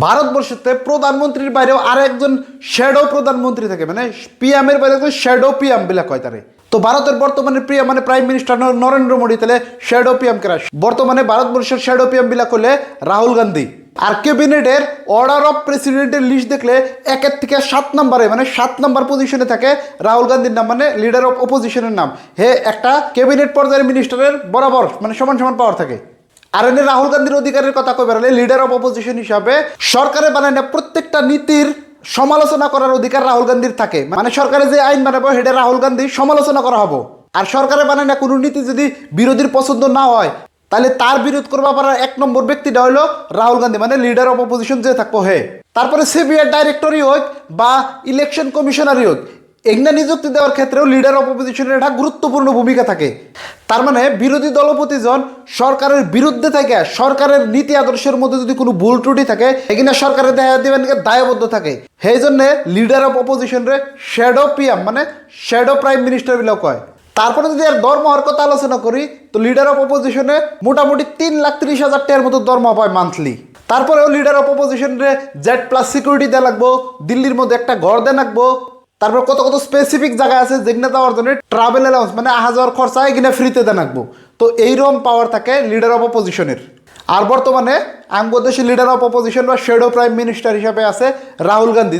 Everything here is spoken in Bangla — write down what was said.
ভারতবর্ষতে প্রধানমন্ত্রীর বাইরেও আর একজন শ্যাডো প্রধানমন্ত্রী থাকে, মানে পিএম এর বাইরে একজন শ্যাডো পিএম বলে কয় তারে। তো ভারতের বর্তমানে পিএম মানে প্রাইম মিনিস্টার নরেন্দ্র মোদী, তাহলে শ্যাডো পিএম কেরা বর্তমানে ভারতবর্ষের শ্যাডো পিএম বিলা করলে রাহুল গান্ধী। আর ক্যাবিনেটের অর্ডার অফ প্রেসিডেন্টের লিস্ট দেখলে 1 থেকে 7 নম্বরে, মানে 7 নম্বর পজিশনে থাকে রাহুল গান্ধীর নাম, মানে লিডার অফ অপোজিশনের নাম। হে একটা ক্যাবিনেট পর্যায়ের মিনিস্টারের বরাবর মানে সমান সমান পাওয়ার থাকে। আর এনে রাহুল গান্ধীর অধিকারের কথা কই বেড়ালে লিডার অফ অপোজিশন হিসাবে সরকারে বানায় না প্রত্যেকটা নীতির সমালোচনা করার অধিকার রাহুল গান্ধীর থাকে। মানে সরকারে যে আইন বানাবো সেটা রাহুল গান্ধী সমালোচনা করা হবো। আর সরকারে বানায় না কোনো নীতি যদি বিরোধীর পছন্দ না হয় তাহলে তার বিরোধ করবা পারার 1 নম্বর ব্যক্তিটা হলো রাহুল গান্ধী, মানে লিডার অফ অপোজিশন যে থাকবো হে। তারপরে সিবিআই ডাইরেক্টরই হোক বা ইলেকশন কমিশনারই হোক, এগুলা নিযুক্তি দেওয়ার ক্ষেত্রেও লিডার অফ অপোজিশনের একটা গুরুত্বপূর্ণ ভূমিকা থাকে। তার মানে বিরোধী দলপতিজন সরকারের বিরুদ্ধে থাকে, সরকারের নীতি আদর্শের মধ্যে যদি কোনো ভুল ত্রুটি থাকে এখানে সরকারের দেখা দিবেন দায়বদ্ধ থাকে। সেই জন্য লিডার অফ অপোজিশনের শ্যাডো পিএম মানে শ্যাডো প্রাইম মিনিস্টার বিলেও কয়। তারপরে যদি আর দরমহার কথা আলোচনা করি তো লিডার অফ অপোজিশনে মোটামুটি 3,30,000 টাকার মতো দরমহা পায় মান্থলি। তারপরেও লিডার অফ অপোজিশনে জেড প্লাস সিকিউরিটি দেওয়া লাগবো, দিল্লির মধ্যে একটা ঘর দেওয়া লাগবো। তারপর কত কত স্পেসিফিক জায়গা আছে যেগুলো দেওয়ার জন্য ট্রাভেল অ্যালাউন্স মানে আহা যাওয়ার খরচা এগুলো ফ্রিতে দেওয়া লাগবো। তো এইরকম পাওয়ার থাকে লিডার অফ অপোজিশনের। আর বর্তমানে বাংলাদেশের লিডার অফ অপোজিশন বা শ্যাডো প্রাইম মিনিস্টার হিসাবে আছে রাহুল গান্ধী।